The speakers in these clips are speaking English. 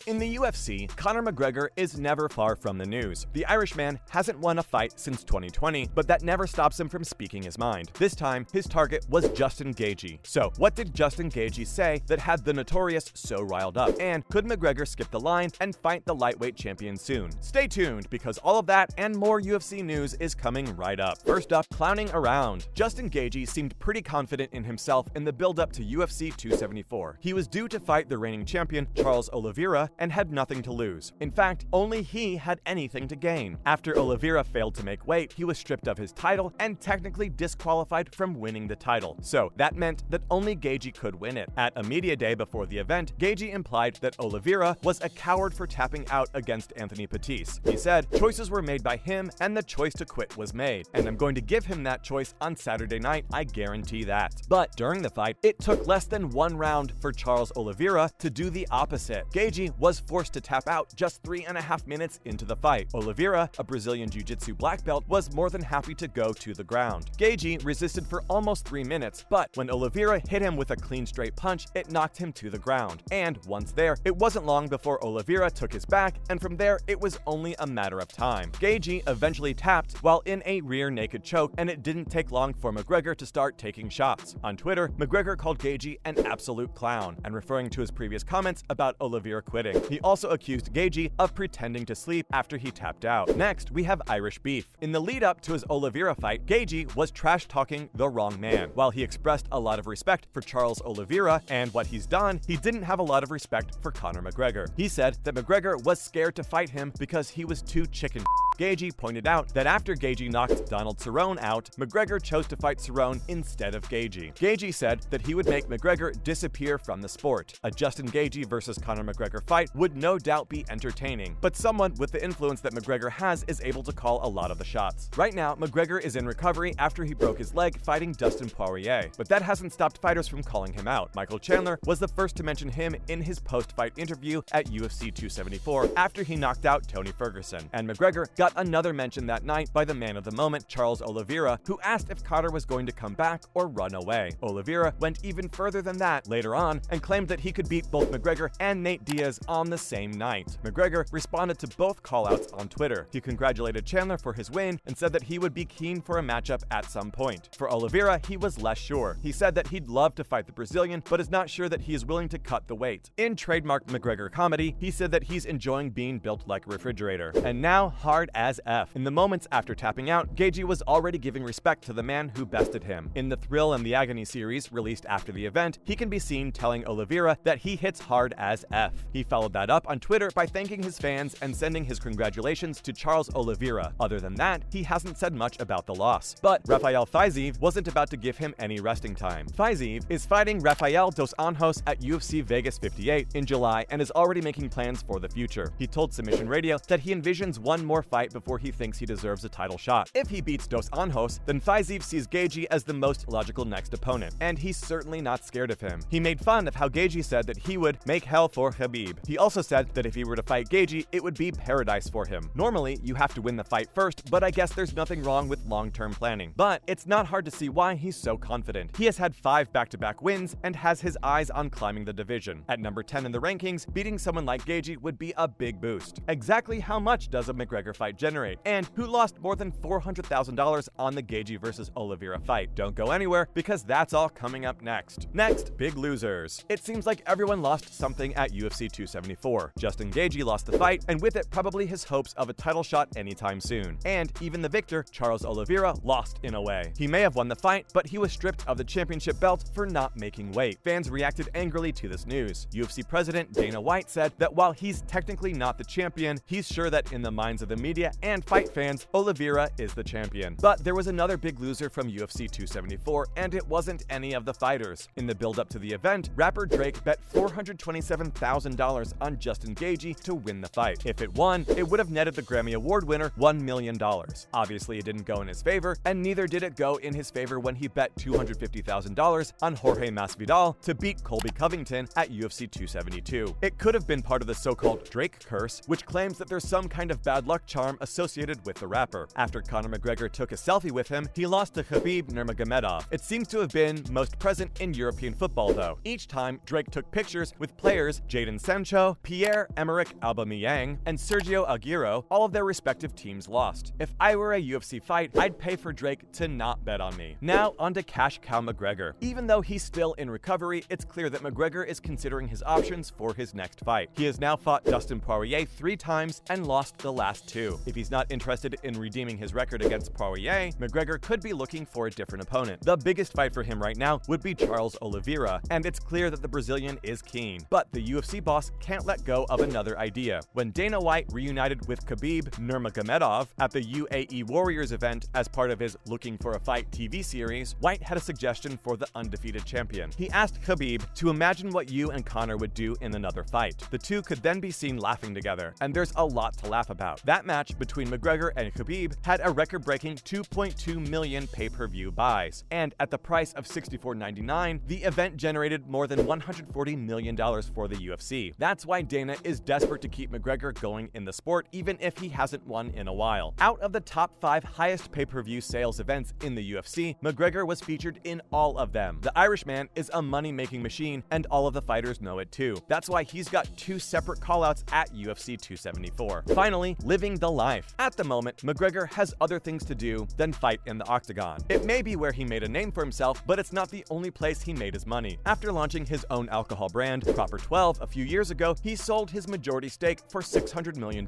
In the UFC, Conor McGregor is never far from the news. The Irishman hasn't won a fight since 2020, but that never stops him from speaking his mind. This time, his target was Justin Gaethje. So, what did Justin Gaethje say that had the Notorious so riled up? And could McGregor skip the line and fight the lightweight champion soon? Stay tuned, because all of that and more UFC news is coming right up. First up, clowning around. Justin Gaethje seemed pretty confident in himself in the build-up to UFC 274. He was due to fight the reigning champion, Charles Oliveira, and had nothing to lose. In fact, only he had anything to gain. After Oliveira failed to make weight, he was stripped of his title and technically disqualified from winning the title. So that meant that only Gaethje could win it. At a media day before the event, Gaethje implied that Oliveira was a coward for tapping out against Anthony Pettis. He said, "Choices were made by him and the choice to quit was made, and I'm going to give him that choice on Saturday night, I guarantee that." But during the fight, it took less than one round for Charles Oliveira to do the opposite. Gaethje was forced to tap out just 3.5 minutes into the fight. Oliveira, a Brazilian Jiu-Jitsu black belt, was more than happy to go to the ground. Gaethje resisted for almost 3 minutes, but when Oliveira hit him with a clean straight punch, it knocked him to the ground. And once there, it wasn't long before Oliveira took his back, and from there, it was only a matter of time. Gaethje eventually tapped while in a rear naked choke, and it didn't take long for McGregor to start taking shots. On Twitter, McGregor called Gaethje an absolute clown, and referring to his previous comments about Oliveira quitting. He also accused Gaethje of pretending to sleep after he tapped out. Next, we have Irish beef. In the lead up to his Oliveira fight, Gaethje was trash-talking the wrong man. While he expressed a lot of respect for Charles Oliveira and what he's done, he didn't have a lot of respect for Conor McGregor. He said that McGregor was scared to fight him because he was too chicken. Gaethje pointed out that after Gaethje knocked Donald Cerrone out, McGregor chose to fight Cerrone instead of Gaethje. Gaethje said that he would make McGregor disappear from the sport. A Justin Gaethje versus Conor McGregor fight would no doubt be entertaining, but someone with the influence that McGregor has is able to call a lot of the shots. Right now, McGregor is in recovery after he broke his leg fighting Dustin Poirier, but that hasn't stopped fighters from calling him out. Michael Chandler was the first to mention him in his post-fight interview at UFC 274 after he knocked out Tony Ferguson, and McGregor got another mention that night by the man of the moment, Charles Oliveira, who asked if Conor was going to come back or run away. Oliveira went even further than that later on and claimed that he could beat both McGregor and Nate Diaz on the same night. McGregor responded to both callouts on Twitter. He congratulated Chandler for his win and said that he would be keen for a matchup at some point. For Oliveira, he was less sure. He said that he'd love to fight the Brazilian, but is not sure that he is willing to cut the weight. In trademark McGregor comedy, he said that he's enjoying being built like a refrigerator. And now, hard as F. In the moments after tapping out, Gaethje was already giving respect to the man who bested him. In the Thrill and the Agony series released after the event, he can be seen telling Oliveira that he hits hard as F. He followed that up on Twitter by thanking his fans and sending his congratulations to Charles Oliveira. Other than that, he hasn't said much about the loss. But Rafael Fiziev wasn't about to give him any resting time. Fiziev is fighting Rafael dos Anjos at UFC Vegas 58 in July and is already making plans for the future. He told Submission Radio that he envisions one more fight before he thinks he deserves a title shot. If he beats Dos Anjos, then Fiziev sees Gaethje as the most logical next opponent, and he's certainly not scared of him. He made fun of how Gaethje said that he would make hell for Khabib. He also said that if he were to fight Gaethje, it would be paradise for him. Normally, you have to win the fight first, but I guess there's nothing wrong with long-term planning. But it's not hard to see why he's so confident. He has had 5 back-to-back wins and has his eyes on climbing the division. At number 10 in the rankings, beating someone like Gaethje would be a big boost. Exactly how much does a McGregor fight generate? And who lost more than $400,000 on the Gaethje versus Oliveira fight? Don't go anywhere, because that's all coming up next. Next, big losers. It seems like everyone lost something at UFC 274. Justin Gaethje lost the fight, and with it, probably his hopes of a title shot anytime soon. And even the victor, Charles Oliveira, lost in a way. He may have won the fight, but he was stripped of the championship belt for not making weight. Fans reacted angrily to this news. UFC president Dana White said that while he's technically not the champion, he's sure that in the minds of the media and fight fans, Oliveira is the champion. But there was another big loser from UFC 274, and it wasn't any of the fighters. In the build-up to the event, rapper Drake bet $427,000 on Justin Gaethje to win the fight. If it won, it would have netted the Grammy Award winner $1 million. Obviously, it didn't go in his favor, and neither did it go in his favor when he bet $250,000 on Jorge Masvidal to beat Colby Covington at UFC 272. It could have been part of the so-called Drake curse, which claims that there's some kind of bad luck charm harm associated with the rapper. After Conor McGregor took a selfie with him, he lost to Khabib Nurmagomedov. It seems to have been most present in European football, though. Each time, Drake took pictures with players Jadon Sancho, Pierre-Emerick Aubameyang, and Sergio Aguero. All of their respective teams lost. If I were a UFC fight, I'd pay for Drake to not bet on me. Now, on to Cash Cow McGregor. Even though he's still in recovery, it's clear that McGregor is considering his options for his next fight. He has now fought Dustin Poirier 3 times and lost the last 2. If he's not interested in redeeming his record against Poirier, McGregor could be looking for a different opponent. The biggest fight for him right now would be Charles Oliveira, and it's clear that the Brazilian is keen. But the UFC boss can't let go of another idea. When Dana White reunited with Khabib Nurmagomedov at the UAE Warriors event as part of his Looking for a Fight TV series, White had a suggestion for the undefeated champion. He asked Khabib to imagine what you and Conor would do in another fight. The two could then be seen laughing together, and there's a lot to laugh about. That match between McGregor and Khabib had a record-breaking 2.2 million pay-per-view buys, and at the price of $64.99, the event generated more than $140 million for the UFC. That's why Dana is desperate to keep McGregor going in the sport, even if he hasn't won in a while. Out of the top 5 highest pay-per-view sales events in the UFC, McGregor was featured in all of them. The Irishman is a money-making machine, and all of the fighters know it too. That's why he's got 2 separate callouts at UFC 274. Finally, living the life. At the moment, McGregor has other things to do than fight in the octagon. It may be where he made a name for himself, but it's not the only place he made his money. After launching his own alcohol brand, Proper 12, a few years ago, he sold his majority stake for $600 million.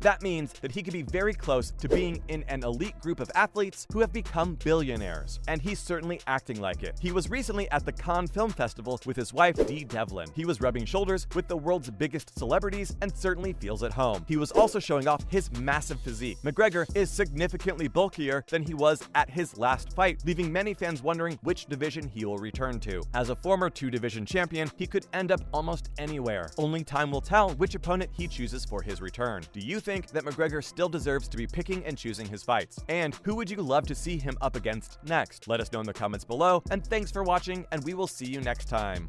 That means that he could be very close to being in an elite group of athletes who have become billionaires, and he's certainly acting like it. He was recently at the Cannes Film Festival with his wife, Dee Devlin. He was rubbing shoulders with the world's biggest celebrities and certainly feels at home. He was also showing off his massive physique. McGregor is significantly bulkier than he was at his last fight, leaving many fans wondering which division he will return to. As a former 2-division champion, he could end up almost anywhere. Only time will tell which opponent he chooses for his return. Do you think that McGregor still deserves to be picking and choosing his fights? And who would you love to see him up against next? Let us know in the comments below, and thanks for watching, and we will see you next time.